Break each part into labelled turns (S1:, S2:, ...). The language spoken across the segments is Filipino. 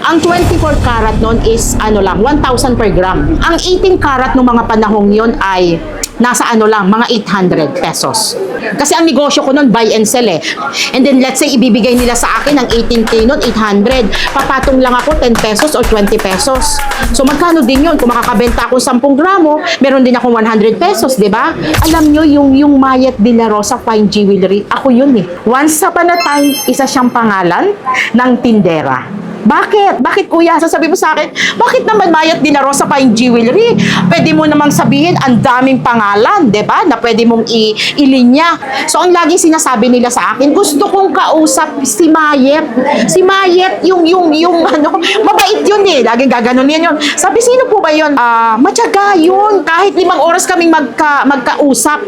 S1: Ang 24 karat nun is ano lang, 1,000 per gram. Ang 18 karat nung mga panahong yon ay nasa ano lang, mga 800 pesos. Kasi ang negosyo ko nun, buy and sell eh. And then let's say, ibibigay nila sa akin ng 18K nun, 800. Papatong lang ako 10 pesos or 20 pesos. So magkano din yun? Kung makakabenta ako 10 gramo, meron din akong 100 pesos, di ba? Alam nyo, yung Mayet de la Rosa Fine Jewelry, ako yun eh. Once upon a time, isa siyang pangalan ng tindera. Bakit? Bakit kuya? Sasabi mo sa akin, bakit naman Mayet de la Rosa Fine Jewelry? Pwede mo namang sabihin, ang daming pangalan, di ba? Na pwede mong ilinya. So, ang laging sinasabi nila sa akin, gusto kong kausap si Mayet. Si Mayet, yung ano, mabait yun eh. Laging gaganunin yun. Sabi, sino po ba yun? Matyaga yun. Kahit 5 oras kaming magkausap,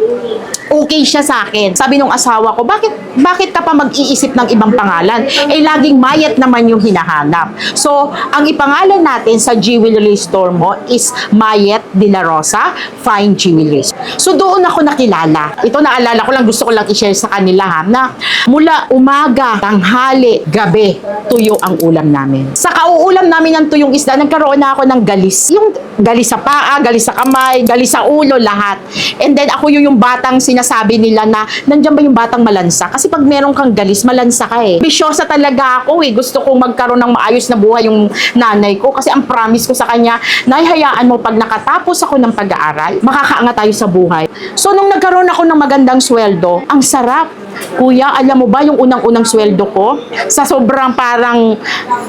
S1: okay siya sa akin. Sabi nung asawa ko, bakit ka pa mag-iisip ng ibang pangalan? Eh, laging Mayet naman yung hinahanap. So, ang ipangalan natin sa jewelry store mo is Mayet de la Rosa Fine Jewelry. So, doon ako nakilala. Ito naalala ko lang, gusto ko lang i-share sa kanila ha, na mula umaga, tanghali, gabi, tuyo ang ulam namin. Sa kauulam namin ng tuyong isda, nagkaroon na ako ng galis. Yung galis sa paa, galis sa kamay, galis sa ulo, lahat. And then, ako yung batang sinasabi nila na, nandiyan ba yung batang malansa? Kasi pag meron kang galis, malansa ka eh. Bisyosa talaga ako eh. Gusto kong magkaroon ng maayos na buhay yung nanay ko. Kasi ang promise ko sa kanya, Nay, hayaan mo pag nakatapos ako ng pag-aaral, makakaangat tayo sa buhay. So, nung nagkaroon ako ng magandang sweldo, ang sarap. Kuya, alam mo ba yung unang-unang sweldo ko? Sa sobrang parang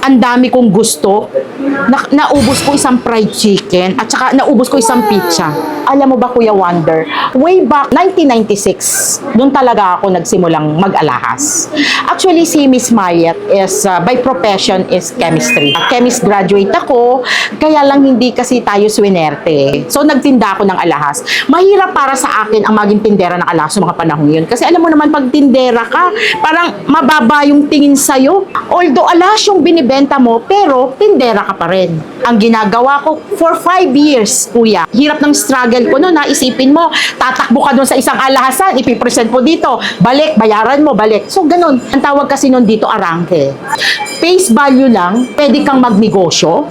S1: ang dami kong gusto, naubos ko isang fried chicken at saka naubos ko isang pizza. Alam mo ba, Kuya Wonder, way back 1996, doon talaga ako nagsimulang mag-alahas. Actually, si Miss Mayet is, by profession, is chemistry. Chemist graduate ako, kaya lang hindi kasi tayo swinerte. So, nagtinda ako ng alahas. Mahirap para sa akin ang maging tindera ng alahas sa mga panahon yun. Kasi alam mo naman, pag tindera ka, parang mababa yung tingin sa'yo. Although alahas yung binibenta mo, pero tindera ka pa rin. Ang ginagawa ko for 5 years, kuya. Hirap ng struggle ko noon, isipin mo, tatakbo ka doon sa isang alahasan, ipipresent mo dito, balik, bayaran mo, balik. So, ganun. Ang tawag kasi noon dito, arangke. Face value lang, pwede kang magnegosyo,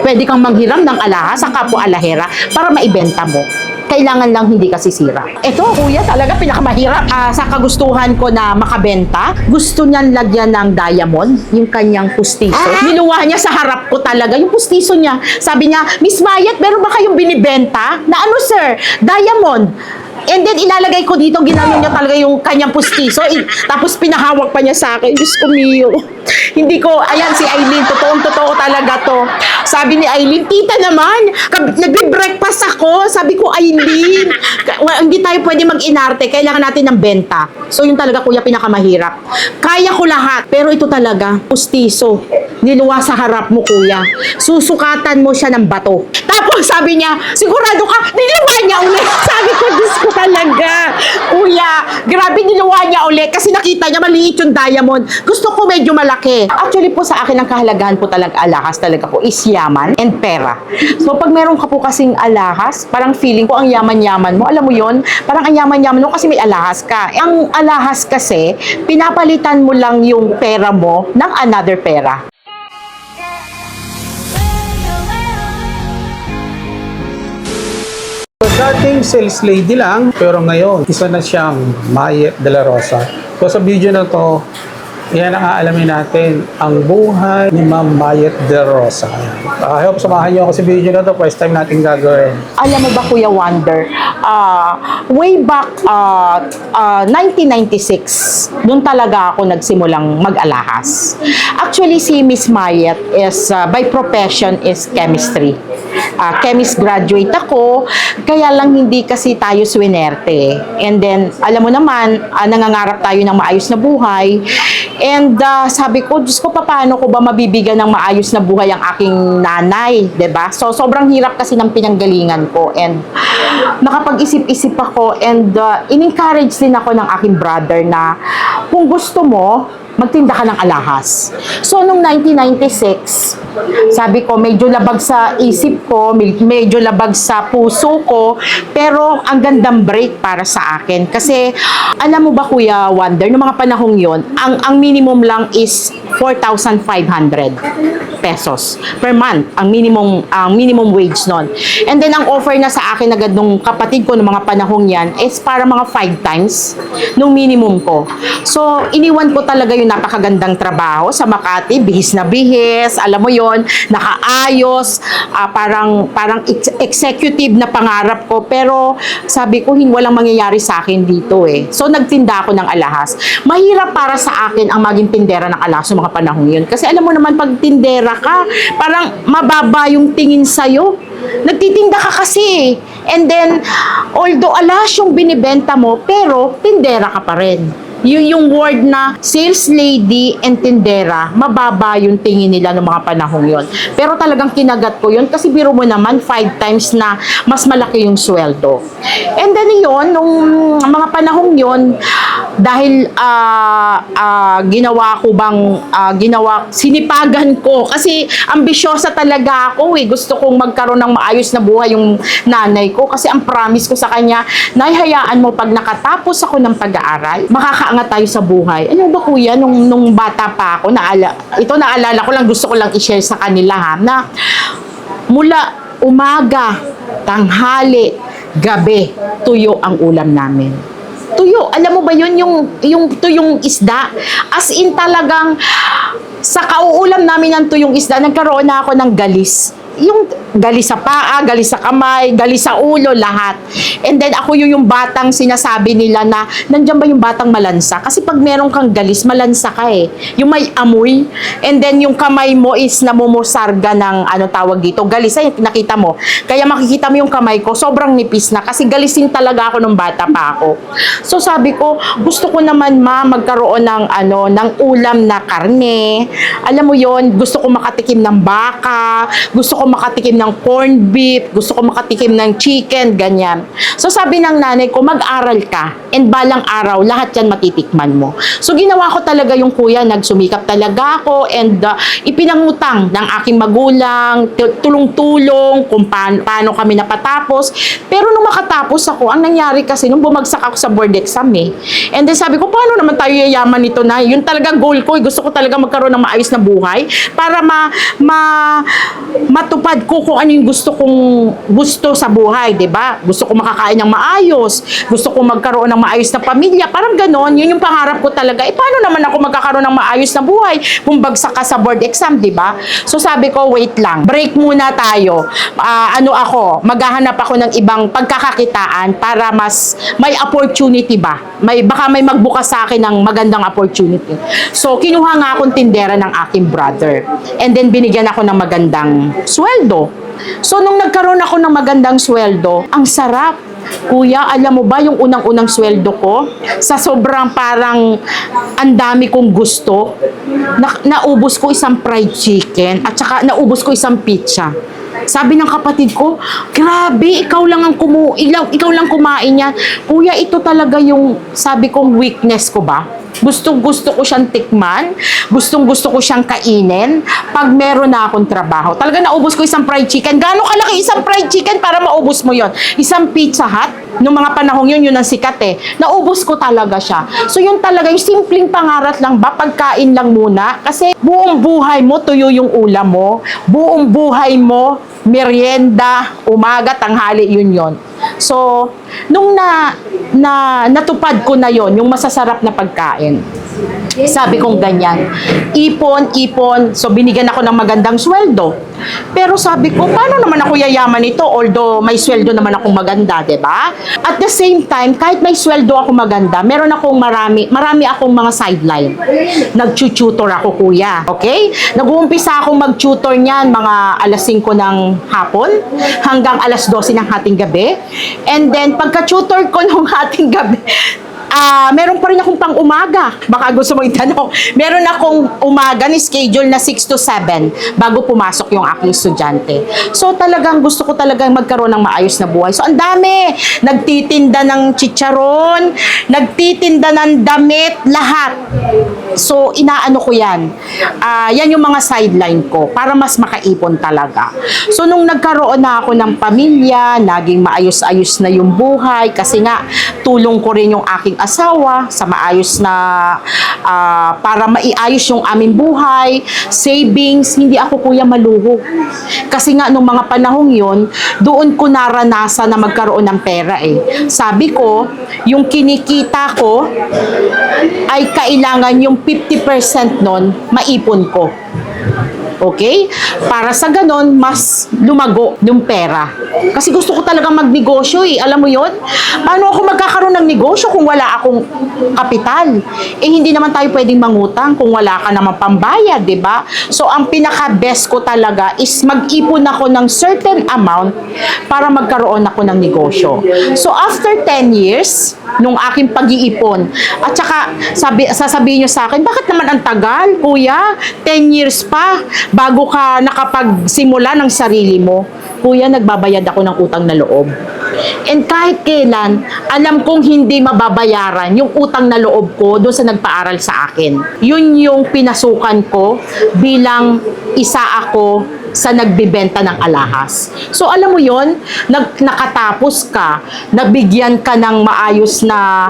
S1: pwede kang manghiram ng alahas sa kapwa alahera para maibenta mo. Kailangan lang hindi kasi sira. Ito, kuya, talaga pinakamahirap. Sa kagustuhan ko na makabenta, gusto niyan lagyan ng diamond, yung kanyang pustiso. Niluwa niya sa harap ko talaga, yung pustiso niya. Sabi niya, Miss Mayet, meron ba kayong binibenta? Na ano, sir? Diamond. And then, ilalagay ko dito, ginano niya talaga yung kanyang pustiso. Tapos, pinahawak pa niya sa akin. Diyos ko, Mio. Hindi ko, ayan, si Aileen, totoo talaga to. Sabi ni Aileen, tita naman, nagbe-breakfast ako. Sabi ko, Aileen, hindi tayo pwede mag-inarte, kailangan natin ng benta. So, yun talaga, kuya, pinakamahirap. Kaya ko lahat, pero ito talaga, pustiso. Niluwa sa harap mo, kuya. Susukatan mo siya ng bato. Tapos, sabi niya, sigurado ka, niluwa niya ulit. Sabi ko, Diyos ko talaga. Kuya, grabe niluwa niya ulit kasi nakita niya maliit yung diamond. Gusto ko medyo malaki. Actually po sa akin, ang kahalagahan po talaga alahas talaga po is yaman and pera. So pag meron ka po kasing alahas, parang feeling ko ang yaman-yaman mo. Alam mo yon, parang ang yaman-yaman mo kasi may alahas ka. Ang alahas kasi, pinapalitan mo lang yung pera mo ng another pera.
S2: Dating sales lady lang, pero ngayon, isa na siyang Mayet de la Rosa. So sa video na to, yan ang aalamin natin, ang buhay ni Ma'am Mayet de la Rosa. I hope samahan niyo ako sa video na to, first time natin gagawin.
S1: Alam mo ba, Kuya Wonder, way back 1996, doon talaga ako nagsimulang mag-alahas. Actually, si Miss Mayet is, by profession, is chemistry. Chemist graduate ako, kaya lang hindi kasi tayo swinerte. And then, alam mo naman, nangangarap tayo ng maayos na buhay. And sabi ko, Diyos ko, paano ko ba mabibigyan ng maayos na buhay ang aking nanay, 'di ba? So, sobrang hirap kasi ng pinanggalingan ko. And nakapag-isip-isip ako and in-encourage din ako ng aking brother na kung gusto mo, magtinda ka ng alahas. So, nung 1996, sabi ko, medyo labag sa isip ko, medyo labag sa puso ko, pero ang gandang break para sa akin. Kasi, alam mo ba, Kuya Wonder, noong mga panahong yon, ang minimum lang is 4,500 pesos per month, ang minimum wage nun. And then, ang offer na sa akin agad nung kapatid ko noong mga panahong yan is para mga 5 times nung minimum ko. So, iniwan ko talaga yung napakagandang trabaho sa Makati, bihis na bihis, alam mo yon, nakaayos, parang executive na pangarap ko, pero sabi ko, walang mangyayari sa akin dito eh. So, nagtinda ako ng alahas. Mahirap para sa akin ang maging tindera ng alahas sa mga panahong yun. Kasi alam mo naman, pag tindera ka, parang mababa yung tingin sa'yo. Nagtitinda ka kasi. And then, although alahas yung binibenta mo, pero tindera ka pa rin. Yung word na sales lady and tindera, mababa yung tingin nila ng mga panahong yon. Pero talagang kinagat ko yun kasi biro mo naman 5 times na mas malaki yung sweldo. And then yun, nung mga panahong yon, dahil sinipagan ko kasi ambisyosa talaga ako eh. Gusto kong magkaroon ng maayos na buhay yung nanay ko kasi ang promise ko sa kanya, Nay, hayaan mo pag nakatapos ako ng pag-aaral, makakaangat tayo sa buhay. Ano ba kuya, nung bata pa ako, naalala ko lang, gusto ko lang i-share sa kanila ha, na mula umaga, tanghali, gabi, tuyo ang ulam namin. Tuyo, alam mo ba yun, yung tuyong isda? As in talagang, sa kauulam namin ng tuyong isda, nagkaroon na ako ng galis. Yung galis sa paa, galis sa kamay, galis sa ulo, lahat. And then ako yung batang sinasabi nila na, nandiyan ba yung batang malansa? Kasi pag meron kang galis, malansa ka eh. Yung may amoy. And then yung kamay mo is namumusarga ng, ano tawag dito, galis ay nakita mo. Kaya makikita mo yung kamay ko, sobrang nipis na. Kasi galisin talaga ako nung bata pa ako. So sabi ko, gusto ko naman magkaroon ng, ng ulam na karne. Alam mo yon, gusto ko makatikim ng baka, gusto ko makatikim ng corned beef, gusto ko makatikim ng chicken, ganyan. So sabi ng nanay ko, mag-aral ka and balang araw, lahat yan matitikman mo. So ginawa ko talaga yung kuya, nagsumikap talaga ako and ipinangutang ng aking magulang, tulong-tulong kung paano kami napatapos. Pero nung makatapos ako, ang nangyari kasi, nung bumagsak ako sa board exam eh. And then sabi ko, paano naman tayo yayaman nito na? Yun talaga goal ko, gusto ko talaga magkaroon ng maayos na buhay para matupad ko kung ano yung gusto sa buhay, 'di ba? Gusto ko makakain ng maayos, gusto ko magkaroon ng maayos na pamilya, parang gano'n, yun yung pangarap ko talaga. Paano naman ako magkakaroon ng maayos na buhay kung bagsak ka sa board exam, 'di ba? So sabi ko, wait lang, break muna tayo. Maghahanap ako ng ibang pagkakakitaan para mas may opportunity ba? Baka may magbukas sa akin ng magandang opportunity. So kinuha nga akong tindera ng aking brother. And then binigyan ako ng magandang sweldo. So, nung nagkaroon ako ng magandang sweldo, ang sarap. Kuya, alam mo ba yung unang-unang sweldo ko? Sa sobrang parang ang dami kong gusto, naubos ko isang fried chicken at saka naubos ko isang pizza. Sabi ng kapatid ko, grabe, ikaw lang kumain yan. Kuya, ito talaga yung sabi kong weakness ko ba? Gustong-gusto ko siyang tikman, gustong-gusto ko siyang kainin pag meron na akong trabaho. Talaga naubos ko isang fried chicken. Gaano kalaki isang fried chicken para maubos mo yon? Isang Pizza Hut, noong mga panahong yun ang sikat eh. Naubos ko talaga siya. So yun talaga, yung simpleng pangarap lang ba, pagkain lang muna. Kasi buong buhay mo, tuyo yung ulam mo. Buong buhay mo, merienda, umaga, tanghali, yun. So, nung natupad ko na yon, yung masasarap na pagkain, sabi kong ganyan, ipon, so binigyan ako ng magandang sweldo. Pero sabi ko, paano naman ako yayaman ito, although may sweldo naman akong maganda, diba? At the same time, kahit may sweldo ako maganda, meron akong marami akong mga sideline. Nag-tutor ako, kuya. Okay? Nag-uumpisa akong mag-tutor niyan mga alas 5 ng hapon hanggang alas 12 ng hating gabi. And then, pagka-tutor ko nung hating gabi, meron pa rin akong pang umaga. Baka gusto mo itanong. Meron akong umaga ni schedule na 6 to 7 bago pumasok yung aking estudyante. So talagang gusto ko talagang magkaroon ng maayos na buhay. So ang dami. Nagtitinda ng chicharon, nagtitinda ng damit, lahat. So inaano ko yan. Yan yung mga sideline ko para mas makaipon talaga. So nung nagkaroon na ako ng pamilya, naging maayos-ayos na yung buhay kasi nga tulong ko rin yung aking asawa sa maayos na para maiayos yung aming buhay, savings, hindi ako kuya maluho. Kasi nga nung mga panahong yon, doon ko naranasan na magkaroon ng pera eh. Sabi ko, yung kinikita ko ay kailangan yung 50% nun maipon ko. Okay? Para sa ganon, mas lumago yung pera. Kasi gusto ko talaga magnegosyo eh. Alam mo yon? Paano ako magkakaroon ng negosyo kung wala akong kapital? Eh, hindi naman tayo pwedeng mangutang kung wala ka naman pambayad, di ba? So, ang pinaka-best ko talaga is mag-ipon ako ng certain amount para magkaroon ako ng negosyo. So, after 10 years, nung aking pag-iipon, at saka sasabihin nyo sa akin, bakit naman ang tagal, kuya? 10 years pa bago ka nakapagsimula ng sarili mo. Kuya, nagbabayad ako ng utang na loob. And kahit kailan, alam kong hindi mababayaran yung utang na loob ko doon sa nagpaaral sa akin. Yun yung pinasukan ko bilang isa ako sa nagbibenta ng alahas. So alam mo yon, nakatapos ka, nabigyan ka ng maayos na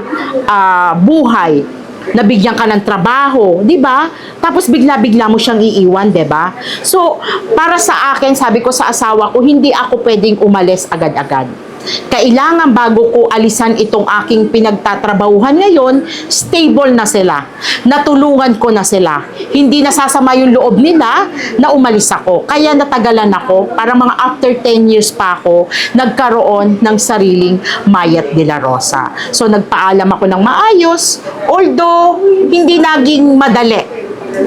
S1: buhay, nabigyan ka ng trabaho, di ba? Tapos bigla-bigla mo siyang iiwan, di ba? So, para sa akin, sabi ko sa asawa ko, hindi ako pwedeng umalis agad-agad. Kailangan bago ko alisan itong aking pinagtatrabahuhan ngayon, stable na sila. Natulungan ko na sila. Hindi nasasama yung loob nila na umalis ako. Kaya natagalan ako, para mga after 10 years pa ako, nagkaroon ng sariling Mayet de la Rosa. So, nagpaalam ako ng maayos, although hindi naging madali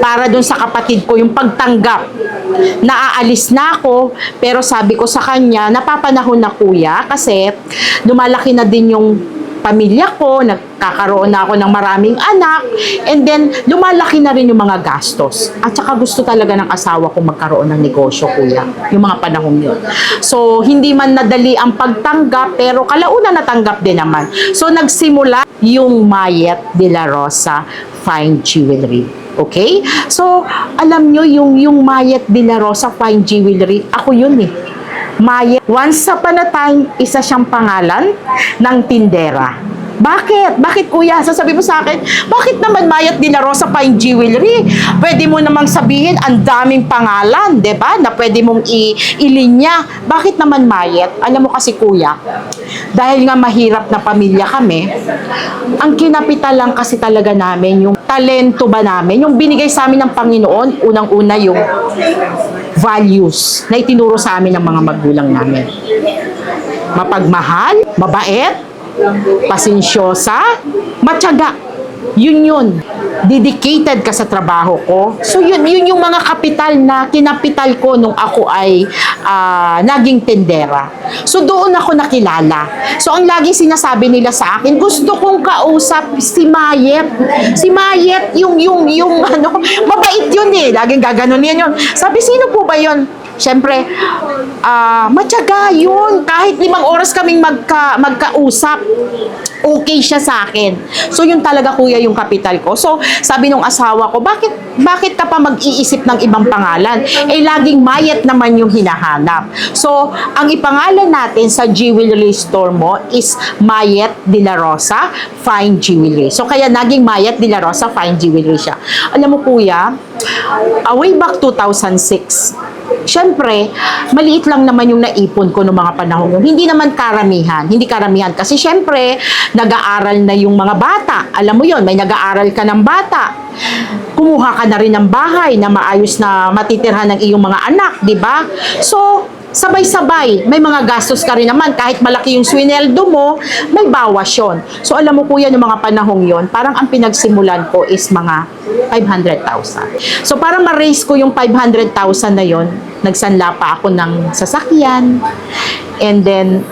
S1: para dun sa kapatid ko yung pagtanggap. Naaalis na ako, pero sabi ko sa kanya, napapanahon na kuya, kasi lumalaki na din yung pamilya ko, nagkakaroon na ako ng maraming anak, and then lumalaki na rin yung mga gastos. At saka gusto talaga ng asawa ko magkaroon ng negosyo, kuya, yung mga panahong yun. So, hindi man nadali ang pagtanggap, pero kalaunan natanggap din naman. So, nagsimula yung Mayet de la Rosa Fine Jewelry. Okay? So, alam nyo, yung Mayet de la Rosa Fine Jewelry, ako yun eh. Mayet, once upon a time, isa siyang pangalan ng tindera. Bakit? Bakit kuya? Sasabi mo sa akin, bakit naman Mayet de la Rosa Fine Jewelry? Pwede mo namang sabihin, ang daming pangalan, di ba? Na pwede mong ilinya. Bakit naman Mayet? Alam mo kasi kuya, dahil nga mahirap na pamilya kami, ang kinapital lang kasi talaga namin, yung talento ba namin, yung binigay sa amin ng Panginoon, unang-una yung values na itinuro sa amin ng mga magulang namin. Mapagmahal, mabait, pasensyosa, matyaga. Yun. Dedicated ka sa trabaho ko. So yun yung mga kapital na kinapital ko nung ako ay naging tendera. So doon ako nakilala. So ang laging sinasabi nila sa akin, gusto kong kausap si Mayet. Si Mayet, yung ano, mabait yun eh. Laging gaganunin yun. Sabi, sino po ba yun? Siyempre, matyaga yun. Kahit 5 oras kaming magkausap, okay siya sa akin. So, yun talaga kuya yung kapital ko. So, sabi nung asawa ko, bakit ka pa mag-iisip ng ibang pangalan? Eh, laging Mayet naman yung hinahanap. So, ang ipangalan natin sa jewelry store mo is Mayet de la Rosa Fine Jewelry. So, kaya naging Mayet de la Rosa Fine Jewelry siya. Alam mo kuya, way back 2006, siyempre, maliit lang naman yung naipon ko noong mga panahon yun. Hindi naman karamihan. Hindi karamihan. Kasi siyempre, nag-aaral na yung mga bata. Alam mo yon, may nag-aaral ka ng bata. Kumuha ka na rin ng bahay na maayos na matitirhan ng iyong mga anak, di ba? So, sabay-sabay, may mga gastos ka rin naman. Kahit malaki yung swineldo mo, may bawas yun. So, alam mo kuya, yung mga panahong yon, parang ang pinagsimulan ko is mga 500,000. So, para ma-raise ko yung 500,000 na yon, nagsanla pa ako ng sasakyan. And then,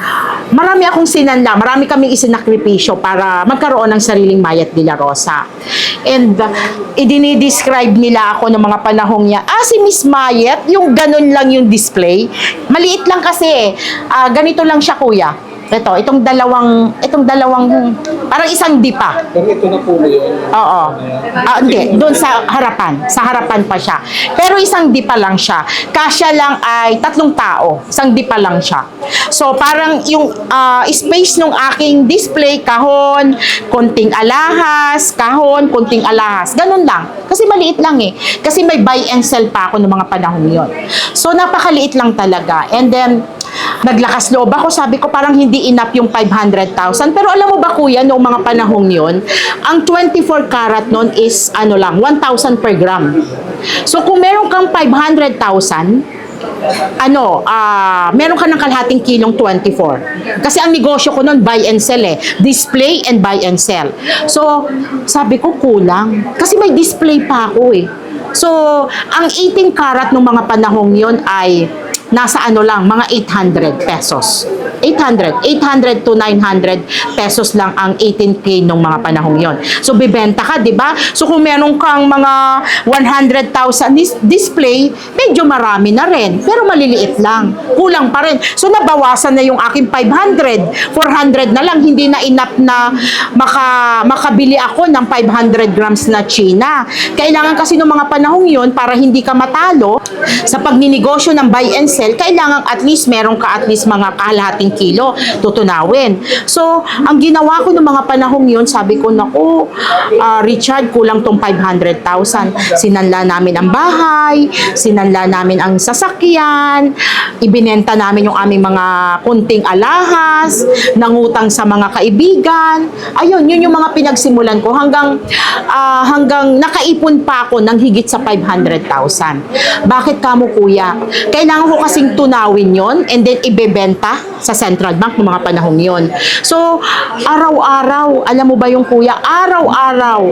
S1: marami akong sinanla, marami kaming isinakripisyo para magkaroon ng sariling Mayet de la Rosa. And idinidescribe nila ako ng mga panahong niya, si Miss Mayet, yung ganun lang yung display. Maliit lang kasi, ganito lang siya kuya. Itong dalawang, parang isang dipa.
S2: Pero ito na po yun.
S1: Oo. Hindi, doon sa harapan. Sa harapan pa siya. Pero isang dipa lang siya. Kasya lang ay 3 tao. Isang dipa lang siya. So, parang yung space ng aking display, kahon, konting alahas, kahon, konting alahas. Ganun lang. Kasi maliit lang eh. Kasi may buy and sell pa ako ng mga panahon yon. So, napakaliit lang talaga. And then, naglakas loob ako, sabi ko parang hindi enough yung 500,000. Pero alam mo ba kuya, noong mga panahong yon, ang 24 karat noon is 1,000 per gram. So kung meron kang 500,000, meron ka ng kalahating kilong 24. Kasi ang negosyo ko noon, buy and sell eh. Display and buy and sell. So, sabi ko kulang. Kasi may display pa ako eh. So, ang 18 karat ng mga panahong yon ay nasa mga 800 pesos. 800 to 900 pesos lang ang 18K nung mga panahong yon. So, bibenta ka, di ba? So, kung meron kang mga 100,000 display, medyo marami na rin. Pero maliliit lang. Kulang pa rin. So, nabawasan na yung aking 500. 400 na lang. Hindi na enough na makabili ako ng 500 grams na China. Kailangan kasi nung mga panahong yon, para hindi ka matalo sa pagninegosyo ng buy and sell, kailangan at least meron ka at least mga kalahating kilo tutunawin. So, ang ginawa ko ng mga panahong yun, sabi ko, naku, Richard, kulang tong 500,000. Sinanla namin ang bahay, sinanla namin ang sasakyan, ibinenta namin yung aming mga kunting alahas, nangutang sa mga kaibigan. Ayun, yun yung mga pinagsimulan ko hanggang nakaipon pa ako ng higit sa 500,000. Bakit kamo kuya? Kailangan ko kasing tunawin yon and then ibebenta sa Central Bank ng mga panahong yon. So, araw-araw, alam mo ba yung kuya, araw-araw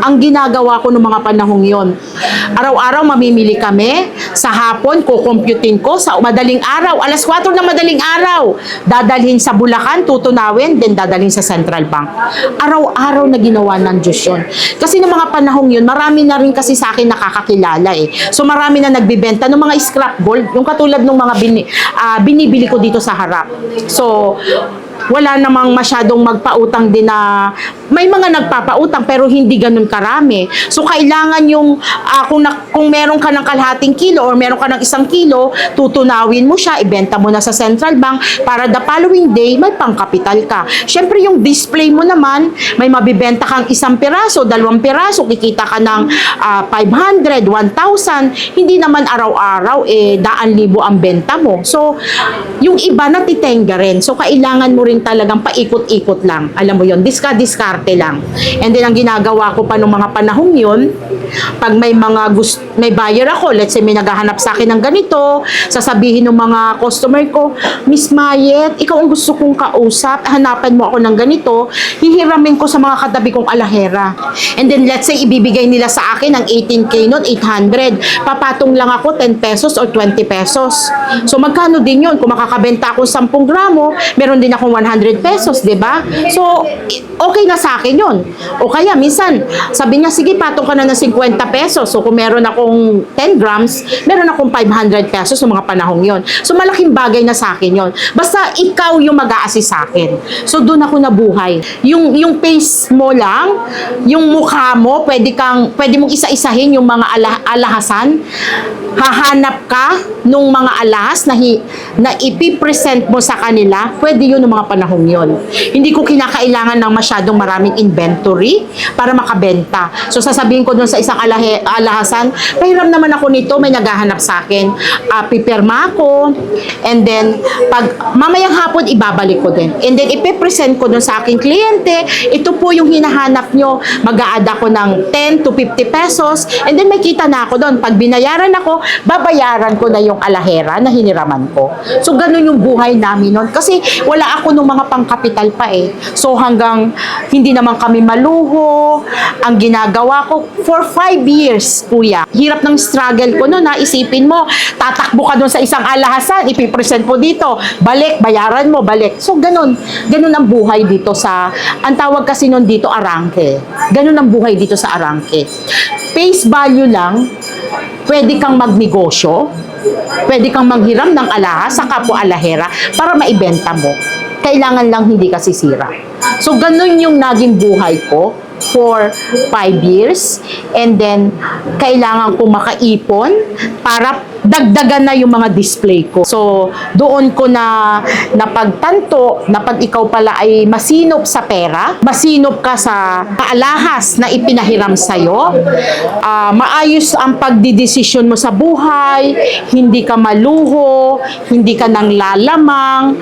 S1: ang ginagawa ko ng mga panahong yon. Araw-araw mamimili kami, sa hapon kukumputin ko, sa madaling araw, alas 4 ng madaling araw, dadalhin sa Bulacan, tutunawin, then dadalhin sa Central Bank. Araw-araw na ginawa ng Diyos yun. Kasi ng mga panahong yun, marami na rin kasi sa akin nakakakilala eh. So, marami na nagbibenta ng mga scrap gold, yung katulad ng mga binibili ko dito sa harap. So, wala namang masyadong magpautang din na, may mga nagpapautang pero hindi ganun karami. So, kailangan yung, kung meron ka ng kalahating kilo or meron ka ng 1 kilo, tutunawin mo siya, ibenta mo na sa Central Bank para the following day, may pangkapital ka. Syempre, yung display mo naman, may mabibenta kang 1 piraso, 2 piraso, kikita ka ng 500, 1,000, hindi naman araw-araw, daan libo ang benta mo. So, yung iba natitenga rin. So, kailangan mo rin talagang paikot-ikot lang. Alam mo yun, diskarte lang. And then, ang ginagawa ko pa nung mga panahong yun, pag may may buyer ako, let's say may naghahanap sa akin ng ganito, sasabihin ng mga customer ko, Miss Mayet, ikaw ang gusto kong kausap, hanapan mo ako ng ganito, hihiramin ko sa mga katabi kong alahera. And then, let's say, ibibigay nila sa akin ng 18K noon, 800. Papatong lang ako 10 pesos or 20 pesos. So, magkano din yun? Kung makakabenta ako 10 gramo, meron din akong 100 pesos, di ba? So, okay na sa akin yun. O kaya, minsan, sabi niya, sige, patong ka na ng 50 pesos. So, kung meron akong 10 grams, meron akong 500 pesos sa mga panahong yon. So, malaking bagay na sa akin yon. Basta, ikaw yung mag-a-assist sa akin. So, doon ako nabuhay. Yung face mo lang, yung mukha mo, pwede mong isa-isahin yung mga alahasan. Hahanap ka nung mga alahas na ipipresent mo sa kanila, pwede yun ng mga panahong yon. Hindi ko kinakailangan ng masyadong maraming inventory para makabenta. So, sasabihin ko dun sa isang alahasan, pahiram naman ako nito, may naghahanap sa akin. Pipirma ako, and then, pag mamayang hapon, ibabalik ko din. And then, ipipresent ko dun sa aking kliyente, ito po yung hinahanap nyo, mag-a-add ako ng 10 to 50 pesos, and then may kita na ako dun. Pag binayaran ako, babayaran ko na yung alahas alahera na hiniraman ko. So, ganun yung buhay namin noon. Kasi wala ako nung mga pangkapital pa eh. So, hanggang hindi naman kami maluho. Ang ginagawa ko, for 5 years, kuya. Hirap ng struggle ko noon, isipin mo, tatakbo ka doon sa isang alahasan, ipipresent mo dito, balik, bayaran mo, balik. So, ganun. Ganun ang buhay dito sa, ang tawag kasi noon dito, arangke. Ganun ang buhay dito sa arangke. Face value lang, pwede kang magnegosyo, pwede kang manghiram ng alahas sa kapwa alahera para maibenta mo. Kailangan lang hindi ka sisira. So, ganun yung naging buhay ko for 5 years. And then, kailangan ko makaipon para dagdagan na yung mga display ko. So, doon ko na napagtanto na pag ikaw pala ay masinop sa pera, masinop ka sa kaalahas na ipinahiram sa'yo, maayos ang pagdidesisyon mo sa buhay, hindi ka maluho, hindi ka nang lalamang,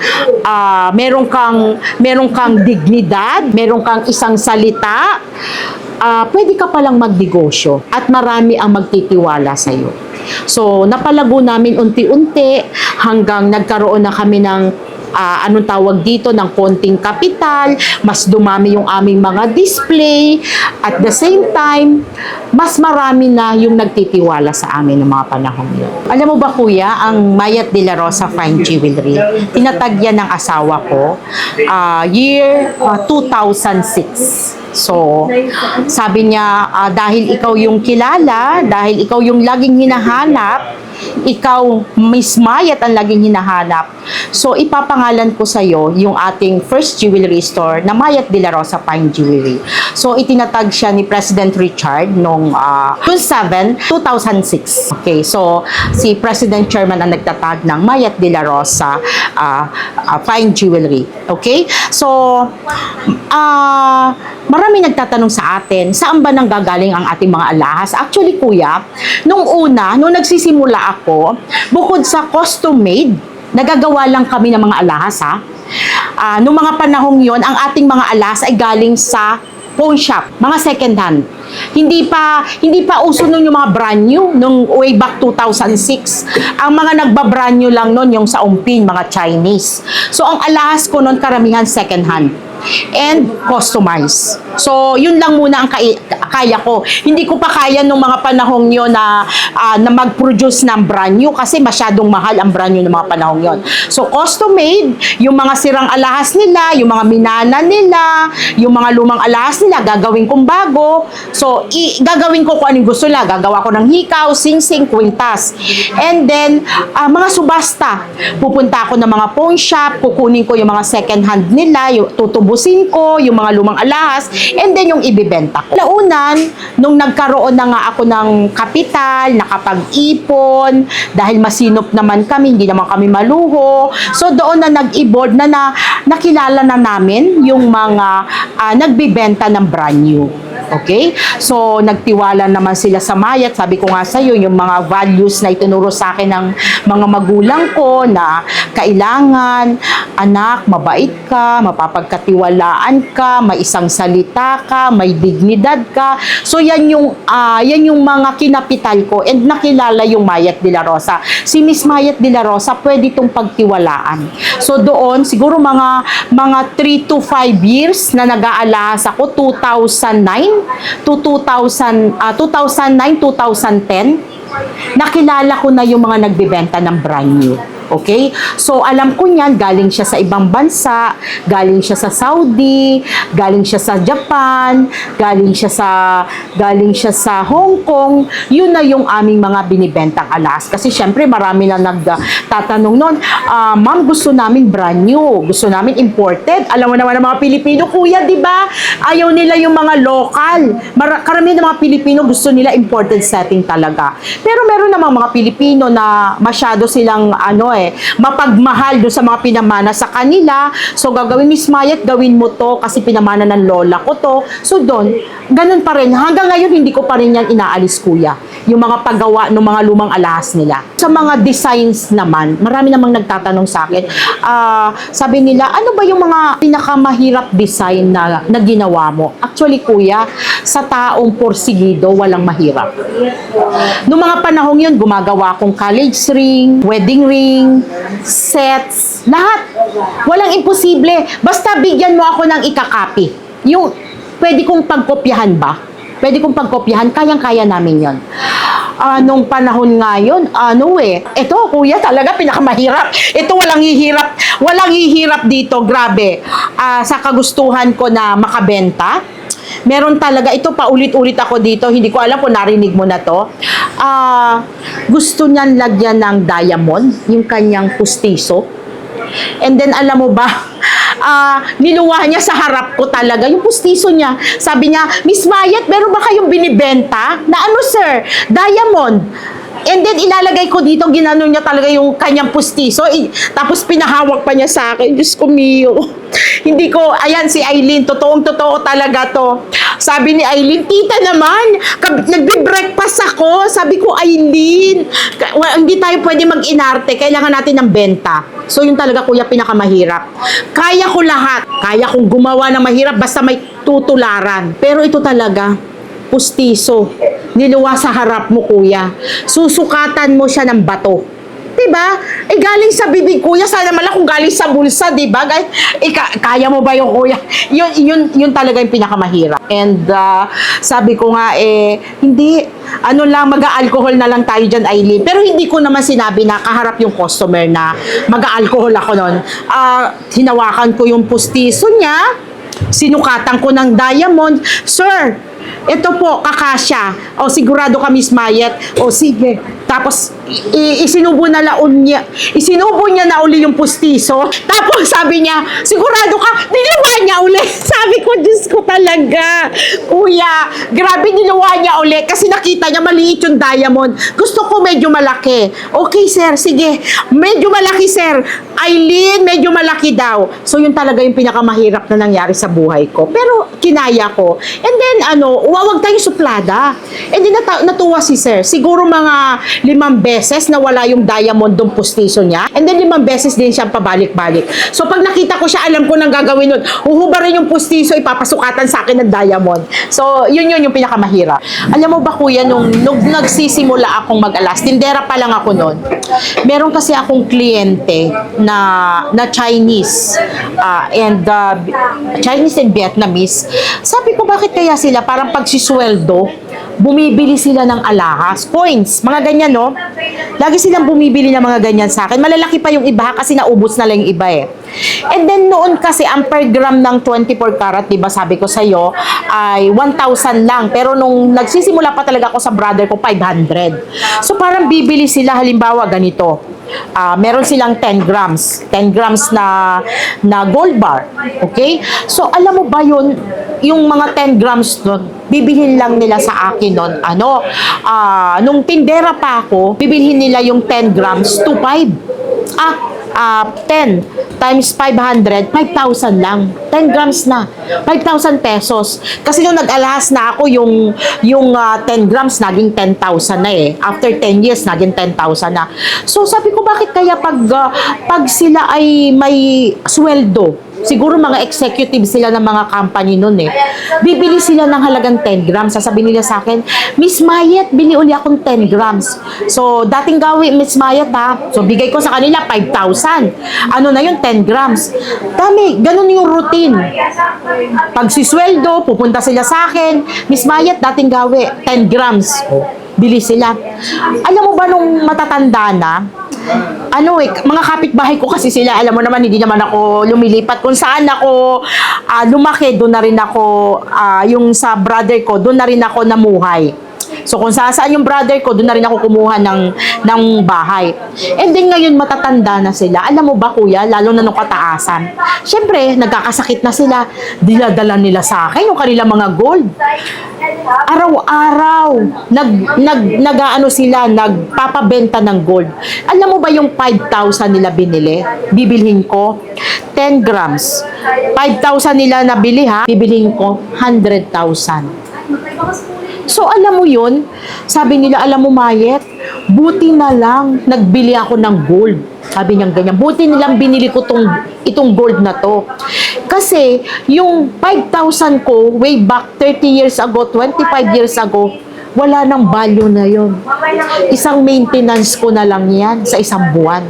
S1: meron kang dignidad, meron kang isang salita, pwede ka palang magnegosyo at marami ang magtitiwala sa'yo. So, napalago namin unti-unti hanggang nagkaroon na kami ng anong tawag dito, ng konting kapital, mas dumami yung aming mga display, at the same time, mas marami na yung nagtitiwala sa amin ng mga panahon yun. Alam mo ba kuya, ang Mayat de la Rosa Fine Jewelry, tinatag yan ng asawa ko, year 2006. So, sabi niya, dahil ikaw yung kilala, dahil ikaw yung laging hinahanap, ikaw, Miss Mayat, ang laging hinahanap. So, ipapangalan ko sa'yo yung ating first jewelry store na Mayat de la Rosa Fine Jewelry. So, itinatag siya ni President Richard noong June 7, 2006. Okay, so, si President Chairman ang nagtatag ng Mayat de la Rosa Fine Jewelry. Okay? So, marami nagtatanong sa atin, saan ba nang gagaling ang ating mga alahas? Actually, kuya, nung nagsisimula ako, bukod sa custom made, nagagawa lang kami ng mga alahas, ha? Nung mga panahong yon, ang ating mga alahas ay galing sa pawn shop, mga second hand. Hindi pa uso nun yung mga brand new nung way back 2006. Ang mga nagba-brand new lang nun yung sa umpin, mga Chinese. So ang alahas ko nun karamihan second hand and customized. So, yun lang muna ang kaya ko. Hindi ko pa kaya nung mga panahong yun na mag-produce ng brand new kasi masyadong mahal ang brand new ng mga panahong yun. So, custom-made, yung mga sirang alahas nila, yung mga minana nila, yung mga lumang alahas nila, gagawin kong bago. So, gagawin ko kung anong gusto nila. Gagawa ko ng hikaw, sing-sing, kwintas. And then, mga subasta. Pupunta ako ng mga pawn shop, kukunin ko yung mga second hand nila, yung tutubusin ko, yung mga lumang alahas, and then yung ibibenta ko. Launan, nung nagkaroon na nga ako ng kapital, nakapag-ipon, dahil masinop naman kami, hindi naman kami maluho. So doon na nag-evolve na nakilala na namin yung mga nagbibenta ng brand new. Okay? So, nagtiwala naman sila sa Mayat. Sabi ko nga sa'yo, yung mga values na itinuro sa akin ng mga magulang ko na kailangan, anak, mabait ka, mapapagkatiwalaan ka, may isang salita ka, may dignidad ka. So, yan yung mga kinapital ko and nakilala yung Mayat de la Rosa. Si Miss Mayat de la Rosa, pwede itong pagtiwalaan. So, doon, siguro mga 3 to 5 years na nag-aalahas ako, 2009 to 2009, 2010, nakilala ko na yung mga nagbebenta ng brand new. Okay? So, alam ko niyan, galing siya sa ibang bansa, galing siya sa Saudi, galing siya sa Japan, galing siya sa Hong Kong. Yun na yung aming mga binibentang alahas. Kasi syempre, marami na nagtatanong noon, ma'am, gusto namin brand new, gusto namin imported. Alam mo naman ng mga Pilipino, kuya, di ba? Ayaw nila yung mga local. Karamihan ng mga Pilipino gusto nila imported setting talaga. Pero meron namang mga Pilipino na masyado silang mapagmahal doon sa mga pinamana sa kanila. So, gagawin, Miss Mayat, gawin mo to kasi pinamana ng lola ko to. So, doon, ganun pa rin. Hanggang ngayon, hindi ko pa rin yan inaalis, kuya. yung mga paggawa ng mga lumang alahas nila. Sa mga designs naman, marami namang nagtatanong sa akin, sabi nila, ano ba yung mga pinakamahirap design na ginawa mo? Actually, kuya, sa taong porsigido, walang mahirap. Noong mga panahong yun, gumagawa akong college ring, wedding ring, sets, lahat. Walang imposible. Basta bigyan mo ako ng ikakopy. Yung pwede kong pagkopyahan ba? Pwede kong pagkopyahan, kayang-kaya namin yon. Nung panahon nga yun, ito kuya talaga pinakamahirap. Ito walang hihirap dito, grabe. Sa kagustuhan ko na makabenta, meron talaga, ito paulit-ulit ako dito, hindi ko alam kung narinig mo na to. Gusto niyan lagyan ng diamond, yung kanyang pustiso. And then alam mo ba, niluwa niya sa harap ko talaga, yung pustiso niya. Sabi niya, Miss Mayet, meron ba kayong binibenta? Na ano sir? Diamond. And then ilalagay ko dito, ginano niya talaga yung kanyang pustiso. Tapos pinahawak pa niya sa akin. Diyos ko mio. Hindi ko, ayan si Aileen, totoong-totoo talaga to. Sabi ni Aileen, tita naman, nagbe-breakfast ako. Sabi ko, Aileen, hindi tayo pwede mag-inarte, kailangan natin ng benta. So yun talaga kuya, pinakamahirap. Kaya ko lahat. Kaya kong gumawa ng mahirap, basta may tutularan. Pero ito talaga, pustiso. Niluwa sa harap mo, kuya. Susukatan mo siya ng bato. Diba? Galing sa bibig, kuya. Sana mala kung galing sa bulsa, diba? Kaya mo ba yung kuya? Yun talaga yung pinakamahirap. And sabi ko nga, hindi, mag-alcohol na lang tayo dyan, Aileen. Pero hindi ko naman sinabi na kaharap yung customer na mag-alcohol ako nun. Hinawakan ko yung pustiso niya, sinukatan ko ng diamond. Sir, ito po, kakasya. O, sigurado ka, Miss Mayet. O, sige. Tapos, isinubo na na uli yung pustiso. Tapos, sabi niya, sigurado ka, niluwa niya uli. Sabi ko, Diyos ko talaga. Kuya, grabe niluwa niya uli kasi nakita niya maliit yung diamond. Gusto ko medyo malaki. Okay, sir, sige. Medyo malaki, sir. Aileen, medyo malaki daw. So, yun talaga yung pinakamahirap na nangyari sa buhay ko. Pero, kinaya ko. And then, wag tayong suplada. And then, natuwa si sir. Siguro mga 5 beses na wala yung diamond dong pustiso niya. And then 5 beses din siyang pabalik-balik. So pag nakita ko siya, alam ko nang gagawin nun. Huhubarin yung pustiso, ipapasukatan sa akin ng diamond. So yun yung pinakamahirap. Alam mo ba kuya, nung nagsisimula akong mag-alas, tindera pa lang ako nun. Meron kasi akong kliyente na Chinese Chinese and Vietnamese. Sabi ko, bakit kaya sila parang pagsisweldo, bumibili sila ng alahas, coins, mga ganyan, no? Lagi silang bumibili ng mga ganyan sa akin. Malalaki pa yung iba kasi naubos na lang yung iba eh. And then noon kasi ang per gram ng 24 karat, diba sabi ko sa'yo, ay 1,000 lang. Pero nung nagsisimula pa talaga ako sa brother ko, 500. So parang bibili sila, halimbawa ganito. Meron silang 10 grams. 10 grams na gold bar. Okay? So alam mo ba yun, yung mga 10 grams nun, bibilhin lang nila sa akin nun, nung tindera pa ako, bibilhin nila yung 10 grams to 5. 10 times 500, 5,000 lang. 10 grams na. 5,000 pesos. Kasi nung nag-alahas na ako, yung 10 grams, naging 10,000 na eh. After 10 years, naging 10,000 na. So, sabi ko, bakit kaya pag sila ay may sweldo, siguro mga executive sila ng mga company nun eh. Bibili sila ng halagang 10 grams. Sasabihin nila sa akin, Miss Mayet, bili uli akong 10 grams. So, dating gawin, Miss Mayet ha. So, bigay ko sa kanila 5,000. Ano na yun? 10 grams. Dami. Ganun yung routine. Pag sisweldo, pupunta sila sa akin, Miss Mayet, dating gawi, 10 grams. Bili sila. Alam mo ba nung matatanda na, mga kapitbahay ko kasi sila, alam mo naman, hindi naman ako lumilipat. Kung saan ako lumaki, doon na rin ako, yung sa brother ko, doon na rin ako namuhay. So kung saan yung brother ko, doon na rin ako kumuha ng bahay. And then ngayon, matatanda na sila. Alam mo ba kuya, lalo na nung kataasan. Siyempre, nagkakasakit na sila. Dinadala nila sa akin yung kanilang mga gold. Araw-araw, nagpapabenta ng gold. Alam mo ba yung 5,000 nila binili? Bibilhin ko 10 grams. 5,000 nila nabili ha, bibilhin ko 100,000. So alam mo yun, sabi nila, alam mo Mayet, buti na lang nagbili ako ng gold. Sabi niya ganyan, buti nilang binili ko itong gold na to. Kasi yung 5,000 ko way back 30 years ago, 25 years ago, wala nang value na yon. Isang maintenance ko na lang yan sa isang buwan.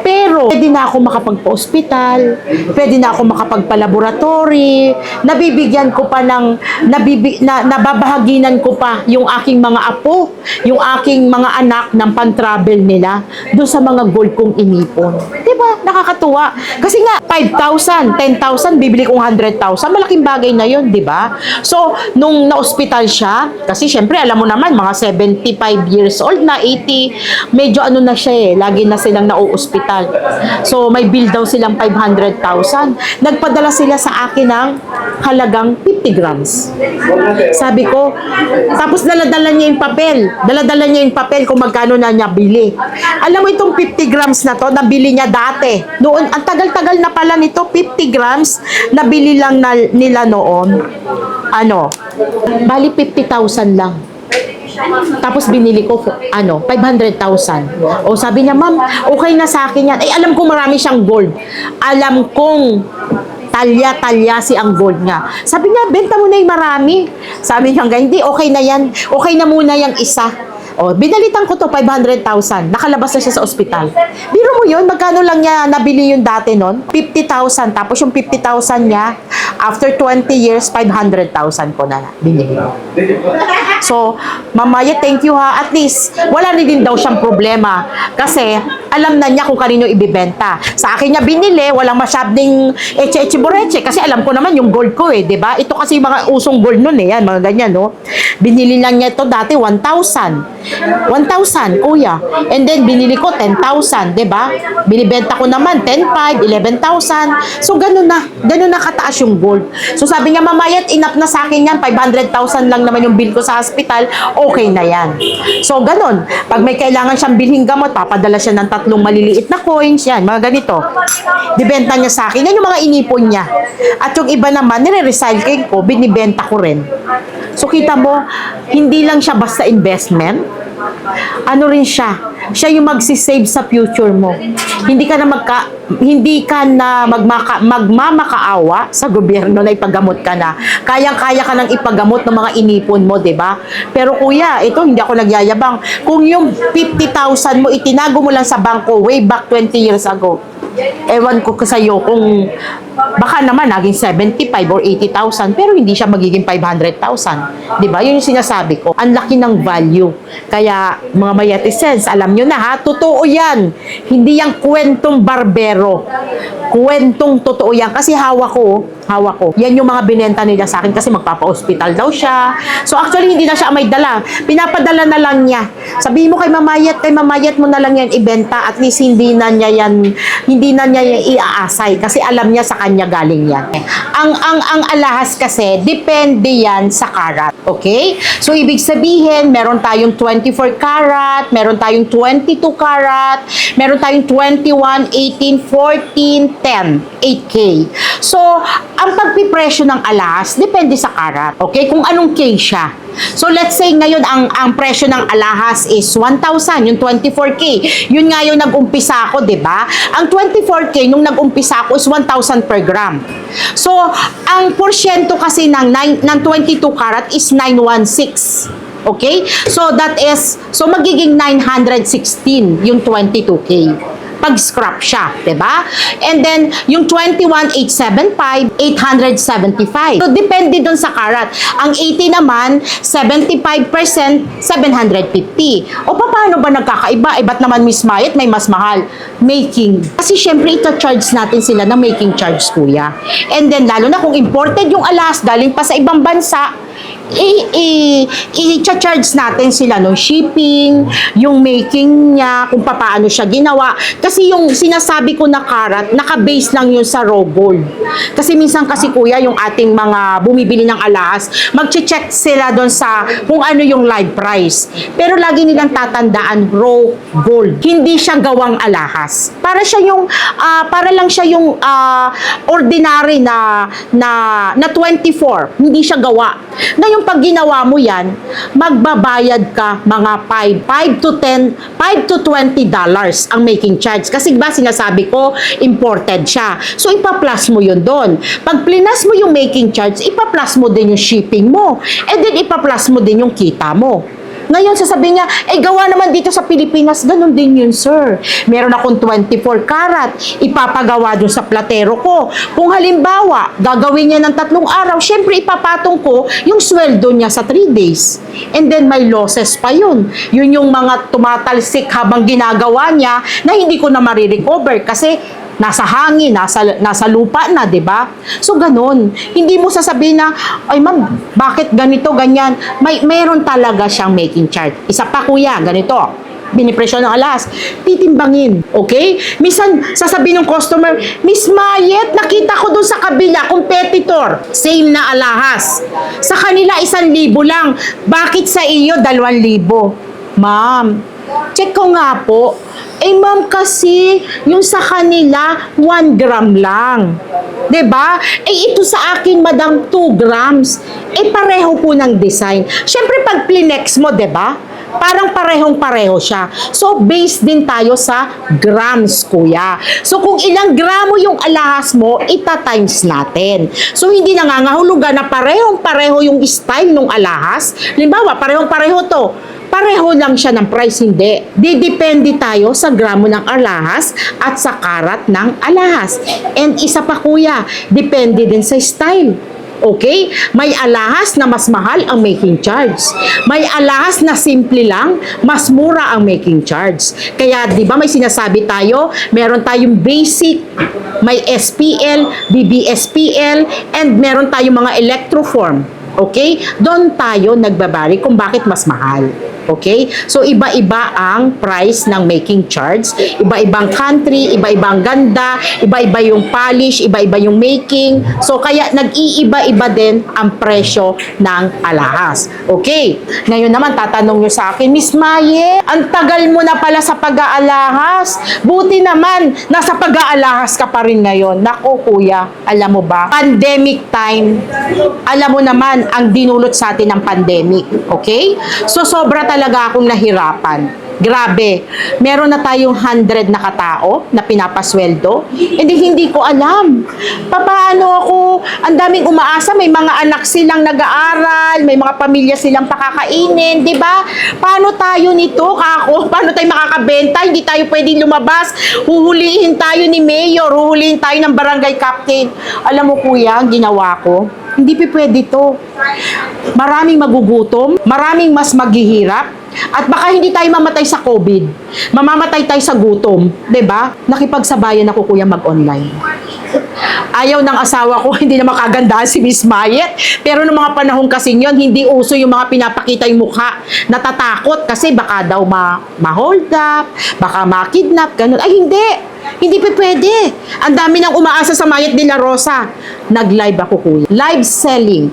S1: Pero, pwede na ako makapagpa-hospital, pwede na ako makapagpa-laboratory, nabibigyan ko pa ng, nababahaginan ko pa yung aking mga apo, yung aking mga anak ng pan-travel nila doon sa mga gold kong inipon. Diba? Nakakatuwa. Kasi nga, 5,000, 10,000, bibili kong 100,000, malaking bagay na yun, diba? So, nung na-hospital siya, kasi syempre, alam mo naman, mga 75 years old na, 80, medyo ano na siya lagi na silang na-hospital. So, may bill daw silang 500,000. Nagpadala sila sa akin ng halagang 50 grams. Sabi ko, tapos daladala niya yung papel. Daladala niya yung papel kung magkano na niya bili. Alam mo itong 50 grams na to, nabili niya dati. Noon, ang tagal-tagal na pala nito, 50 grams, nabili lang nila noon. Bali 50,000 lang. Tapos binili ko 500,000. O sabi niya, ma'am, okay na sa akin yan. Alam ko marami siyang gold. Alam kong talya-talya si ang gold nga. Sabi niya, benta mo na yung marami. Sabi niya, hindi, okay na yan. Okay na muna yung isa. O, binalitan ko to 500,000. Nakalabas na siya sa ospital. Biro mo yun, magkano lang niya nabili yung dati nun? 50,000. Tapos yung 50,000 niya, after 20 years, 500,000 ko na binili. So, mamaya, thank you ha. At least, wala rin din daw siyang problema. Kasi, alam na niya kung kanino ibibenta. Sa akin niya binili, walang masyadong eche-eche-boreche. Kasi alam ko naman yung gold ko diba? Ito kasi mga usong gold nun yan, mga ganyan, no? Binili lang niya ito dati, 1,000. 1,000, kuya. And then, binili ko 10,000, diba? Binibenta ko naman 10,500, 11,000. So, ganun na kataas yung gold. So, sabi niya, mamayat, enough na sa akin yan, 500,000 lang naman yung bill ko sa hospital, okay na yan. So, ganun. Pag may kailangan siyang bilhin gamot, papadala siya ng 3 maliliit na coins, yan, mga ganito. Dibenta niya sa akin. Yan yung mga inipon niya. At yung iba naman, nire-recycle ko, binibenta ko rin. So, kita mo, hindi lang siya basta investment. Ano rin siya? Siya yung magsisave sa future mo. Hindi ka na magmamakaawa sa gobyerno na ipagamot ka na. Kayang-kaya ka nang ipagamot ng mga inipon mo, 'di ba? Pero kuya, ito hindi ako nagyayabang. Kung yung 50,000 mo itinago mo lang sa bangko way back 20 years ago, ewan ko sa iyo kung baka naman naging 75 or 80,000 pero hindi siya magiging 500,000. 'Di ba? Yun yung sinasabi ko. Ang laki ng value. Kaya mga mayatisens, alam nyo na ha, totoo yan. Hindi yang kwentong barbero. Kwentong totoo yan. Kasi hawak ko. Yan yung mga binenta nila sa akin kasi magpapa-hospital daw siya. So actually, hindi na siya may dala. Pinapadala na lang niya. Sabihin mo kay mamayat mo na lang yan ibenta. At least hindi na niya iaasay. Kasi alam niya sa kanya galing yan. Ang alahas kasi, depende yan sa karat. Okay? So, ibig sabihin, meron tayong 24 karat, meron tayong 22 karat, meron tayong 21, 18, 14, 10, 8K. So, ang pagpipresyo ng alahas, depende sa karat. Okay? Kung anong K siya. So, let's say ngayon, ang presyo ng alahas is 1,000, yung 24K. Yun nga yung nag-umpisa ako, di ba? Ang 24K, nung nag-umpisa ako is 1,000 per gram. So, ang porsyento kasi ng 22 karat is 916. Okay? So, magiging 916 yung 22K. Pag-scrap siya, diba? And then, yung 21,875, 875. So, depende dun sa karat. Ang 80 naman, 75%, 750. O, paano ba nagkakaiba? Ba't naman Miss Mayet may mas mahal? Making. Kasi, syempre, ita-charge natin sila ng making charge, kuya. And then, lalo na kung imported yung alas, galing pa sa ibang bansa, i-charge natin sila ng shipping, yung making niya, kung paano siya ginawa. Kasi yung sinasabi ko na karat, naka-base lang yun sa raw gold. Kasi minsan kasi kuya, yung ating mga bumibili ng alahas, mag-check sila doon sa kung ano yung live price. Pero lagi nilang tatandaan raw gold. Hindi siya gawang alahas. Para lang siya yung ordinary na 24. Hindi siya gawa. Ngayon, ngayon, pag ginawa mo yan, magbabayad ka mga 5 to $20 ang making charge. Kasi ba sinasabi ko, imported siya. So, ipa-plus mo yun doon. Pag plinas mo yung making charge, ipa-plus mo din yung shipping mo. And then, ipa-plus mo din yung kita mo. Ngayon, sasabihin niya, gawa naman dito sa Pilipinas, ganun din yun, sir. Meron akong 24 karat, ipapagawa dun sa platero ko. Kung halimbawa, gagawin niya ng 3 araw, syempre ipapatong ko yung sweldo niya sa 3 days. And then may losses pa yun. Yun yung mga tumatalsik habang ginagawa niya na hindi ko na marirecover kasi nasa hangin, nasa lupa na, 'di ba? So ganun. Hindi mo sasabihin na, ay ma'am, bakit ganito, ganyan? Meron talaga siyang making charge. Isa pa kuya, ganito. Binipresyo ng alas, titimbangin, okay? Minsan, sasabihin ng customer, Miss Mayet, nakita ko dun sa kabila, competitor, same na alahas. Sa kanila, 1,000 lang. Bakit sa iyo, 2,000? Ma'am, check ko nga po. Ma'am, kasi yung sa kanila 1 gram lang. 'Di ba? Ito sa akin, madam, 2 grams. Pareho po ng design. Syempre pag plinex mo, 'di ba? Parang parehong-pareho siya. So, based din tayo sa grams, kuya. So, kung ilang gramo yung alahas mo, ita-times natin. So, hindi nangangahulugan na parehong-pareho yung style ng alahas. Halimbawa, parehong-pareho to. Pareho lang siya ng price, hindi. Didepende tayo sa gramo ng alahas at sa karat ng alahas. And isa pa kuya, depende din sa style. Okay? May alahas na mas mahal ang making charge. May alahas na simple lang, mas mura ang making charge. Kaya, di ba may sinasabi tayo, meron tayong basic, may SPL, BBSPL, and meron tayong mga electroform. Okay? Doon tayo nagbabari kung bakit mas mahal. Okay? So, iba-iba ang price ng making charge. Iba-ibang country, iba-ibang ganda, iba-iba yung polish, iba-iba yung making. So, kaya nag-iiba-iba din ang presyo ng alahas. Okay? Ngayon naman, tatanong nyo sa akin, Miss Maye, ang tagal mo na pala sa pag-aalahas. Buti naman, nasa pag-aalahas ka pa rin ngayon. Nako, kuya, alam mo ba? Pandemic time, alam mo naman, ang dinulot sa atin ng pandemic. Okay? So, sobra talaga akong nahirapan. Grabe. Meron na tayong 100 na katao na pinapasweldo. Hindi ko alam. Paano ako? Ang daming umaasa. May mga anak silang nag-aaral. May mga pamilya silang pakakainin. Di ba? Paano tayo nito? Paano tayo makakabenta? Hindi tayo pwedeng lumabas. Huhulihin tayo ni Mayor. Huhulihin tayo ng barangay captain. Alam mo kuya, ang ginawa ko, hindi pwede to. Maraming magugutom, maraming mas maghihirap, at baka hindi tayo mamatay sa COVID. Mamamatay tayo sa gutom, 'di ba? Nakipagsabayan ako kuya mag-online. Ayaw ng asawa ko, hindi na makagandahan si Miss Mayet. Pero noong mga panahon kasi yun, hindi uso yung mga pinapakita yung mukha. Natatakot kasi baka daw ma-hold up, baka ma-kidnap, ganun. Ay, hindi. Hindi pa pwede. Ang dami nang umaasa sa Mayet de la Rosa. Nag-live ako, kuya. Live selling.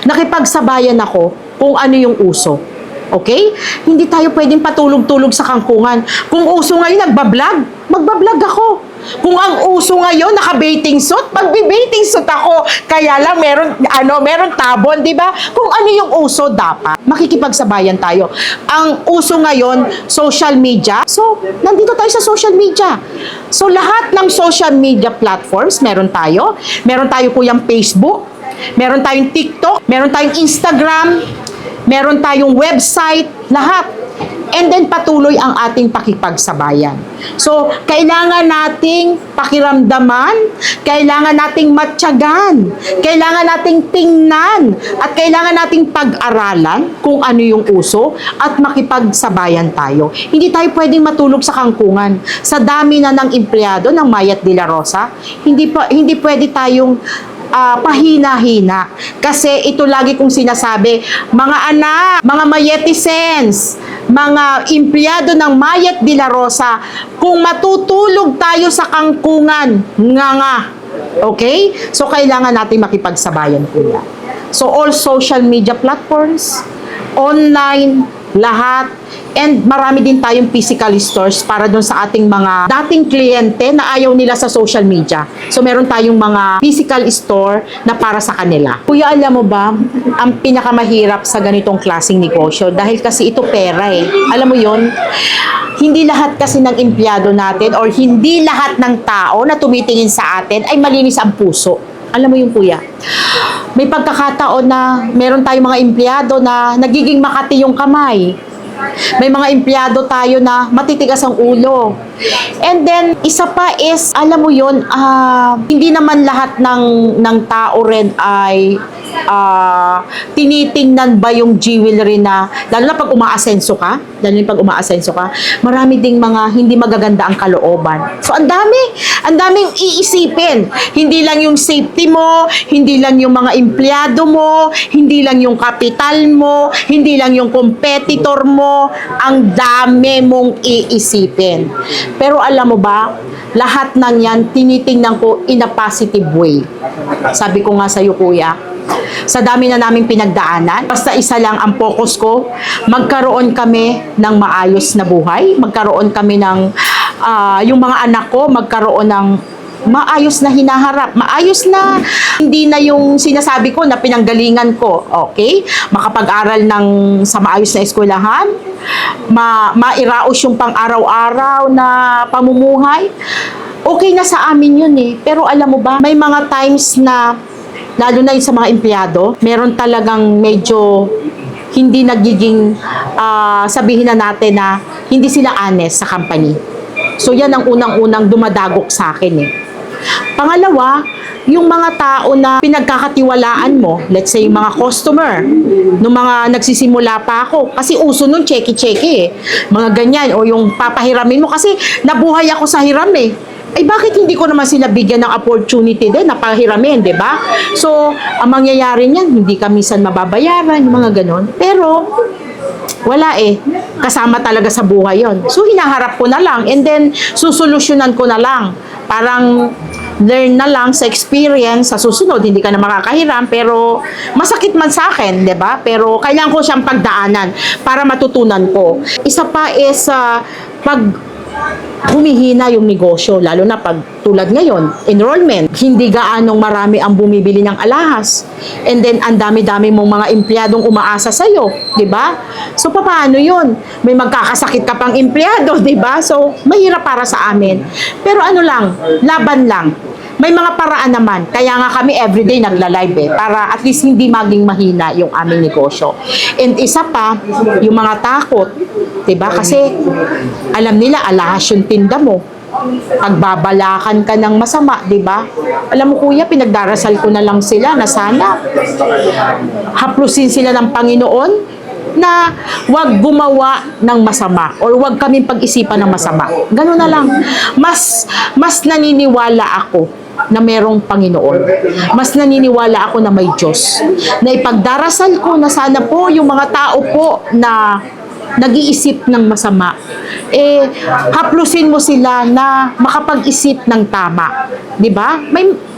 S1: Nakipagsabayan ako kung ano yung uso. Okay? Hindi tayo pwedeng patulog-tulog sa kangkungan. Kung uso ngayon, magbablog ako. Kung ang uso ngayon, naka-bathing suit, magbi-bathing suit ako. Kaya lang, meron tabon, di ba? Kung ano yung uso, dapat makikipagsabayan tayo. Ang uso ngayon, social media. So, nandito tayo sa social media. So, lahat ng social media platforms, meron tayo. Meron tayo po yung Facebook, meron tayong TikTok, meron tayong Instagram, meron tayong website, lahat. And then patuloy ang ating pakipagsabayan. So, kailangan nating pakiramdaman, kailangan nating matyagan, kailangan nating tingnan, at kailangan nating pag-aralan kung ano yung uso at makipagsabayan tayo. Hindi tayo pwedeng matulog sa kangkungan. Sa dami na ng empleyado ng Mayet de la Rosa, hindi pwede tayong pahina-hina. Kasi ito lagi kong sinasabi, mga anak, mga Mayetisens, mga empleyado ng Mayet de la Rosa, kung matutulog tayo sa kangkungan, nga. Okay? So, kailangan natin makipagsabayan kuya. So, all social media platforms, online, lahat. And marami din tayong physical stores para doon sa ating mga dating kliyente na ayaw nila sa social media. So meron tayong mga physical store na para sa kanila. Kuya, alam mo ba, ang pinakamahirap sa ganitong klaseng negosyo, dahil kasi ito pera eh. Alam mo yon, hindi lahat kasi ng empleyado natin or hindi lahat ng tao na tumitingin sa atin ay malinis ang puso. Alam mo yung kuya, may pagkakataon na meron tayong mga empleyado na nagiging makati yung kamay. May mga empleyado tayo na matitigas ang ulo. And then, isa pa is, alam mo yun, hindi naman lahat ng tao rin ay tinitingnan ba yung jewelry na, lalo na pag umaasenso ka, marami ding mga hindi magaganda ang kalooban. So, ang daming iisipin. Hindi lang yung safety mo, hindi lang yung mga empleyado mo, hindi lang yung kapital mo, hindi lang yung competitor mo, ang dami mong iisipin. Pero alam mo ba, lahat ng yan, tinitingnan ko in a positive way. Sabi ko nga sa'yo, kuya, sa dami na naming pinagdaanan, basta isa lang ang focus ko, magkaroon kami ng maayos na buhay, magkaroon kami ng, yung mga anak ko, magkaroon ng maayos na hinaharap, maayos na, hindi na yung sinasabi ko na pinanggalingan ko, okay? Makapag-aral sa maayos na eskwelahan, mairaos yung pang-araw-araw na pamumuhay, okay na sa amin yun eh. Pero alam mo ba, may mga times na, lalo na yung sa mga empleyado, meron talagang medyo hindi nagiging, sabihin na natin na hindi sila honest sa company. So yan ang unang-unang dumadagok sa akin eh. Pangalawa, yung mga tao na pinagkakatiwalaan mo, let's say yung mga customer, nung mga nagsisimula pa ako, kasi uso nun, checky-checky eh. Mga ganyan, o yung papahiramin mo, kasi nabuhay ako sa hiram eh. Ay bakit hindi ko naman sila bigyan ng opportunity din na pahiramin, di ba? So, ang mangyayari niyan, hindi ka minsan mababayaran, yung mga ganon. Pero, wala eh. Kasama talaga sa buhay yon. So, hinaharap ko na lang and then, susolusyonan ko na lang. Parang, learn na lang sa experience, sa susunod, hindi ka na makakahiram, pero masakit man sa akin, di ba? Pero kailangan ko siyang pagdaanan para matutunan ko. Isa pa is, pag humihina yung negosyo, lalo na pag tulad ngayon, enrollment, hindi gaanong marami ang bumibili ng alahas. And then, ang dami-dami mong mga empleyadong umaasa sa'yo, di ba? So, paano yun? May magkakasakit ka pang empleyado, di ba? So, mahirap para sa amin. Pero ano lang, laban lang. May mga paraan naman. Kaya nga kami everyday nagla-live eh, para at least hindi maging mahina yung aming negosyo. And isa pa, yung mga takot, diba? Kasi alam nila, alahas yung tinda mo. Pagbabalakan ka ng masama, diba? Alam mo kuya, pinagdarasal ko na lang sila na sana haplusin sila ng Panginoon na wag gumawa ng masama or wag kaming pag-isipan ng masama. Ganun na lang. Mas naniniwala ako na merong Panginoon. Mas naniniwala ako na may Diyos. Na ipagdarasal ko na sana po yung mga tao po na nag-iisip ng masama, haplusin mo sila na makapag-isip ng tama. Diba?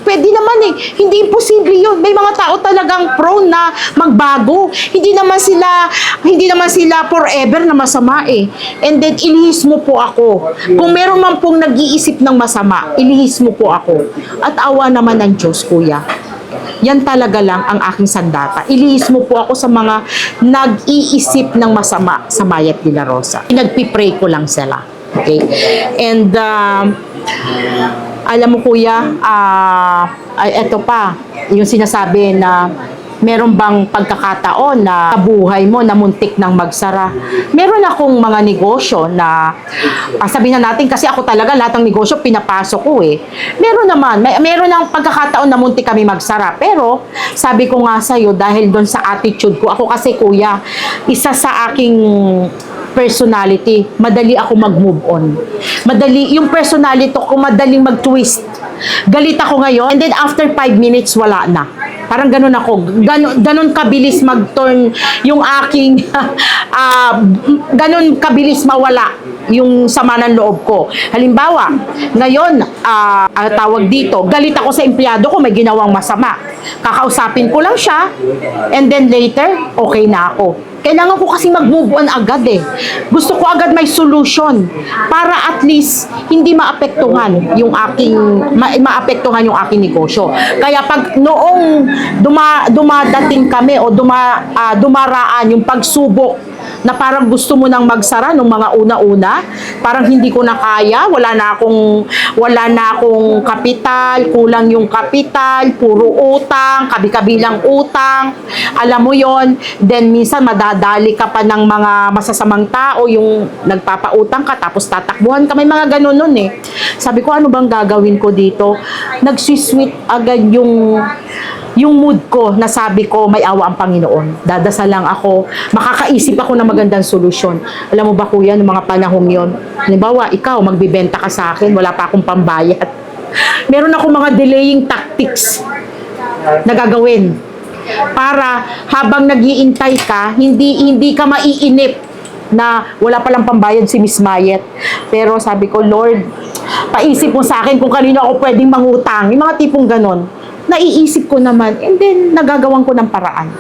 S1: Pwede naman eh. Hindi imposible yun. May mga tao talagang prone na magbago. Hindi naman sila forever na masama eh. And then, ilihis mo po ako. Kung meron man pong nag-iisip ng masama, ilihis mo po ako. At awa naman ng Diyos, kuya. Yan talaga lang ang aking sandata. Ilihis mo po ako sa mga nag-iisip ng masama sa Mayet de la Rosa. Nagpipray ko lang sila. Okay? And, alam mo kuya, eto pa, yung sinasabi na meron bang pagkakataon na buhay mo na muntik ng magsara. Meron akong mga negosyo na, sabihin na natin kasi ako talaga lahat ng negosyo pinapasok ko eh. Meron naman, meron ng pagkakataon na muntik kami magsara. Pero sabi ko nga sa'yo, dahil doon sa attitude ko, ako kasi kuya, isa sa aking personality, madali ako mag-move on. Yung personality ko, madaling mag-twist. Galit ako ngayon, and then after 5 minutes, wala na. Parang ganun ako. Ganun kabilis mag-turn yung aking, ganun kabilis mawala yung sama ng loob ko. Halimbawa, ngayon, tawag dito, galit ako sa empleyado ko, may ginawang masama. Kakausapin ko lang siya, and then later, okay na ako. Kailangan ko kasi mag-move on agad eh. Gusto ko agad may solution para at least hindi maapektuhan yung aking maapektuhan yung aking negosyo. Kaya pag noong dumadating kami o dumaraan yung pagsubok na parang gusto mo nang magsara nung mga una-una, parang hindi ko na kaya, wala na akong kapital, kulang yung kapital, puro utang, kabi-kabilang utang. Alam mo yon, then minsan madadali ka pa ng mga masasamang tao, yung nagpapautang ka tapos tatakbuhan ka, may mga ganun nun eh. Sabi ko, ano bang gagawin ko dito? Nagsisweet agad yung mood ko na sabi ko may awa ang Panginoon. Dadasal lang ako, makakaisip ako ng magandang solusyon. Alam mo ba kuya, noong mga panahong yon, halimbawa ikaw magbibenta ka sa akin, wala pa akong pambayad. Meron ako mga delaying tactics na gagawin para habang nag-iintay ka, hindi ka maiinip na wala palang pambayad si Miss Mayet. Pero sabi ko, Lord, paisip mo sa akin kung kanino ako pwedeng mangutang. Yung mga tipong ganon. Naiisip ko naman, and then nagagawan ko ng paraan.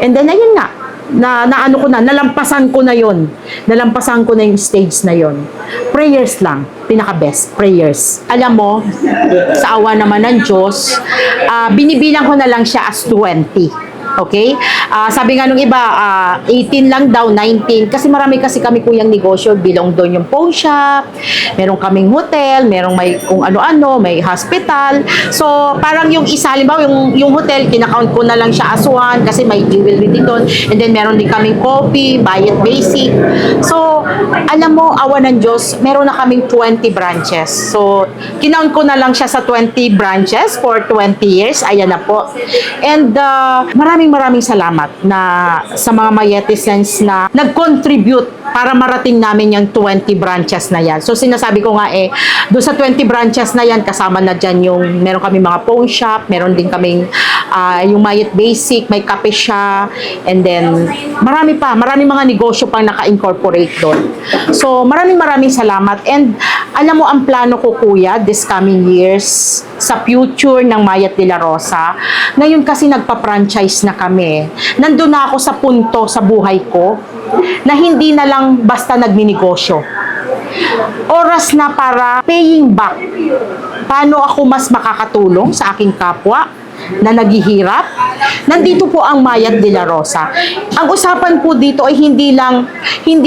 S1: And then ayun nga, nalampasan ko na yon. Nalampasan ko na yung stage na yon. Prayers lang, pinaka-best, prayers. Alam mo, sa awa naman ng Diyos, binibilang ko na lang siya as 20. Okay? Sabi nga nung iba, 18 lang daw, 19. Kasi marami kasi kami kuyang negosyo. Bilong doon yung pawn shop, meron kaming hotel, merong may kung ano-ano, may hospital. So, parang yung isa, halimbawa, yung hotel, kinakount ko na lang siya as one kasi may jewelry din doon. And then, meron din kaming coffee, Bayet Basic. So, alam mo, awa ng Diyos, meron na kaming 20 branches. So, kinount ko na lang siya sa 20 branches for 20 years. Ayan na po. And, maraming salamat na sa mga Mayetizens na nag-contribute para marating namin yung 20 branches na yan. So, sinasabi ko nga doon sa 20 branches na yan, kasama na dyan yung, meron kami mga pawn shop, meron din kaming yung Mayet Basic, may kape siya, and then, marami mga negosyo pang naka-incorporate doon. So, maraming salamat. And, alam mo, ang plano ko, kuya, this coming years, sa future ng Mayet de la Rosa, ngayon kasi nagpa-franchise na kami. Nandun na ako sa punto sa buhay ko na hindi na lang basta nagninegosyo. Oras na para paying back. Paano ako mas makakatulong sa aking kapwa na naghihirap? Nandito po ang Mayet de la Rosa. Ang usapan po dito ay hindi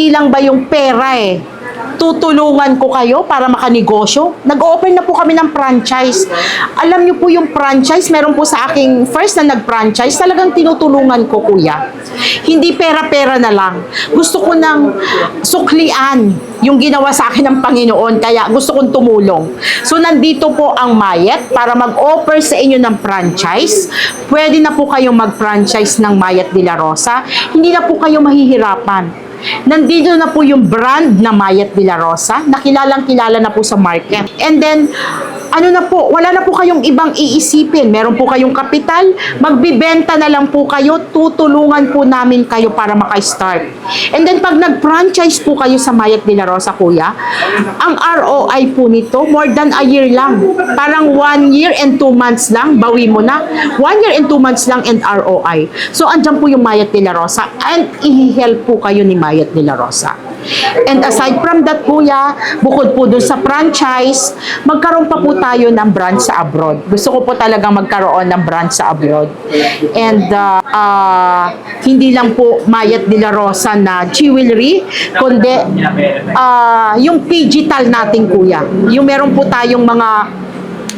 S1: lang ba yung pera tutulungan ko kayo para makanegosyo. Nag-open na po kami ng franchise. Alam niyo po yung franchise, meron po sa aking first na nag-franchise, talagang tinutulungan ko, kuya. Hindi pera-pera na lang. Gusto ko nang suklian yung ginawa sa akin ng Panginoon, kaya gusto kong tumulong. So, nandito po ang Mayet para mag-offer sa inyo ng franchise. Pwede na po kayong mag-franchise ng Mayet de la Rosa. Hindi na po kayo mahihirapan. Nandito na po yung brand na Mayet de la Rosa, nakilalang-kilala na po sa market. And then, wala na po kayong ibang iisipin. Meron po kayong kapital, magbibenta na lang po kayo, tutulungan po namin kayo para maka-start. And then, pag nag-franchise po kayo sa Mayet de la Rosa, kuya, ang ROI po nito, more than a year lang. Parang 1 year and 2 months lang, bawi mo na. 1 year and 2 months lang and ROI. So, andyan po yung Mayet de la Rosa and i-help po kayo ni Mayet de la Rosa. And aside from that, kuya, bukod po dun sa franchise, magkaroon pa po tayo ng branch sa abroad. Gusto ko po talagang magkaroon ng branch sa abroad. And hindi lang po Mayet de la Rosa na jewelry, kundi yung digital natin, kuya. Yung meron po tayong mga,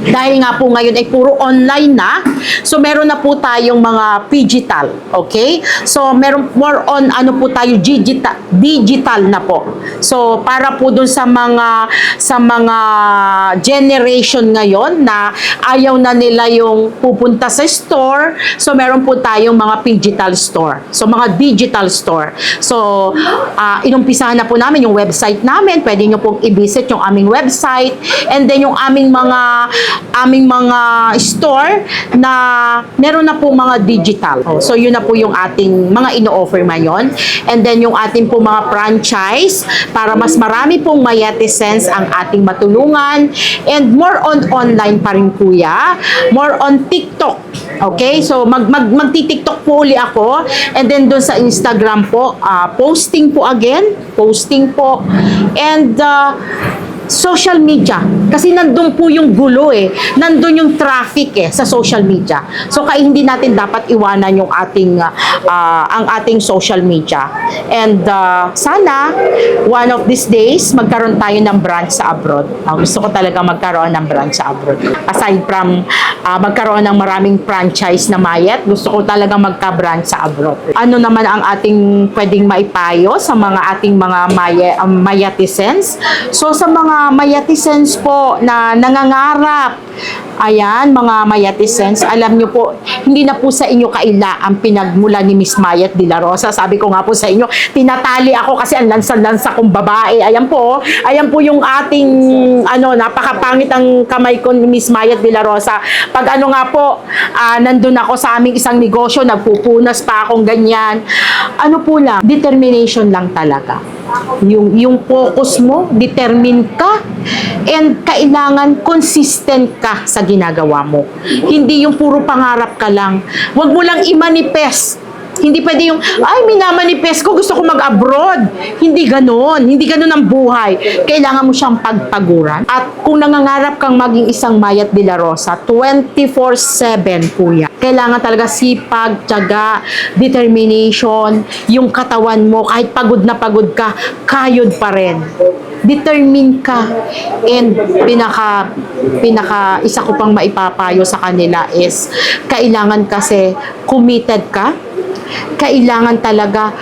S1: dahil nga po ngayon ay puro online na, so meron na po tayong mga digital, okay? So meron more on po tayo digital na po. So para po dun sa mga generation ngayon na ayaw na nila yung pupunta sa store, so meron po tayong mga digital store. So mga digital store. So inumpisahan na po namin yung website namin. Pwede nyo pong i-visit yung aming website, and then yung aming mga aming mga store na meron na po mga digital. So yun na po yung ating mga ino-offer ngayon. And then yung ating po mga franchise para mas marami pong mayatesens ang ating matulungan. And more on online pa rin kuya. More on TikTok. Okay? So magti-TikTok po uli ako. And then doon sa Instagram po, posting po again. Posting po. And social media. Kasi nandun po yung gulo eh. Nandun yung traffic eh sa social media. So kaya hindi natin dapat iwanan yung ating ang ating social media. And sana one of these days magkaroon tayo ng branch sa abroad. Gusto ko talaga magkaroon ng branch sa abroad. Aside from magkaroon ng maraming franchise na mayat, gusto ko talaga magka-branch sa abroad. Ano naman ang ating pwedeng maipayo sa mga ating mga mayatisens? So sa mga mayatisens po na nangangarap, ayan, mga mayatisens, alam nyo po, hindi na po sa inyo kaila ang pinagmula ni Miss Mayet de la Rosa. Sabi ko nga po sa inyo, tinatali ako kasi ang lansa-lansa kong babae. Ayan po yung ating, napakapangit ang kamay ko ni Miss Mayet de la Rosa. Pag nandun ako sa aming isang negosyo, nagpupunas pa akong ganyan. Ano po lang, determination lang talaga. Yung focus mo, determine ka, and kailangan consistent ka sa ginagawa mo. Hindi yung puro pangarap ka lang. Huwag mo lang i-manifest. Hindi pwede yung, minamanifest ko, gusto ko mag-abroad. Hindi ganon. Hindi ganon ang buhay. Kailangan mo siyang pagpaguran. At kung nangangarap kang maging isang Mayat de la Rosa, 24/7, kuya. Kailangan talaga sipag, tiyaga, determination, yung katawan mo, kahit pagod na pagod ka, kayod pa rin. Determine ka. And pinaka isa ko pang maipapayo sa kanila is, kailangan kasi committed ka. Kailangan talaga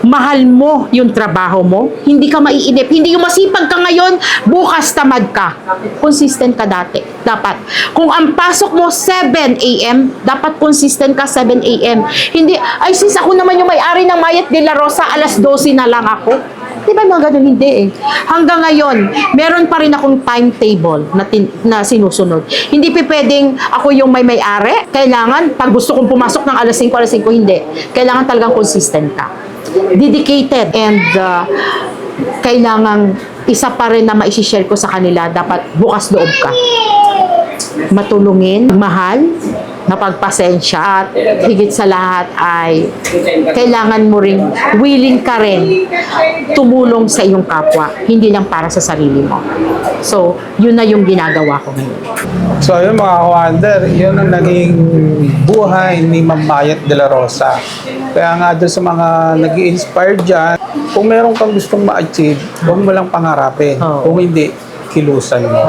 S1: mahal mo yung trabaho mo. Hindi ka maiinip. Hindi yung masipag ka ngayon, bukas tamad ka. Consistent ka dapat. Kung ang pasok mo 7 a.m., dapat consistent ka 7 a.m. Hindi, sis, ako naman yung may-ari ng Mayat de la Rosa, alas 12 na lang ako. Di ba mga ganun? Hindi eh. Hanggang ngayon, meron pa rin akong timetable na sinusunod. Hindi pwedeng ako yung may-ari. Kailangan, pag gusto kong pumasok ng alas 5, hindi. Kailangan talagang consistent ka. Dedicated. And kailangan isa pa rin na maisishare ko sa kanila, dapat bukas loob ka. Matulungin, mahal, napagpasensya, at higit sa lahat ay kailangan mo ring willing ka rin tumulong sa iyong kapwa, hindi lang para sa sarili mo. So, yun na yung ginagawa ko ngayon.
S2: So yun mga ka-wonder, yun ang naging buhay ni Ma'am Mayet de la Rosa. Kaya nga doon sa mga nag-i-inspire dyan, kung meron kang gustong ma-achieve, huwag mo lang pangarapin. Kung hindi, kilusan mo.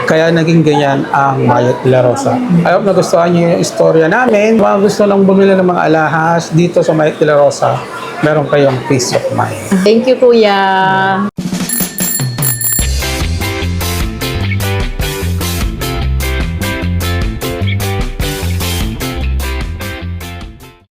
S2: Kaya naging ganyan ang Mayet de la Rosa. I hope nagustuhan niyo yung istorya namin. Mga gusto lang bumili ng mga alahas dito sa Mayet de la Rosa, meron kayong peace of mind.
S1: Thank you, kuya.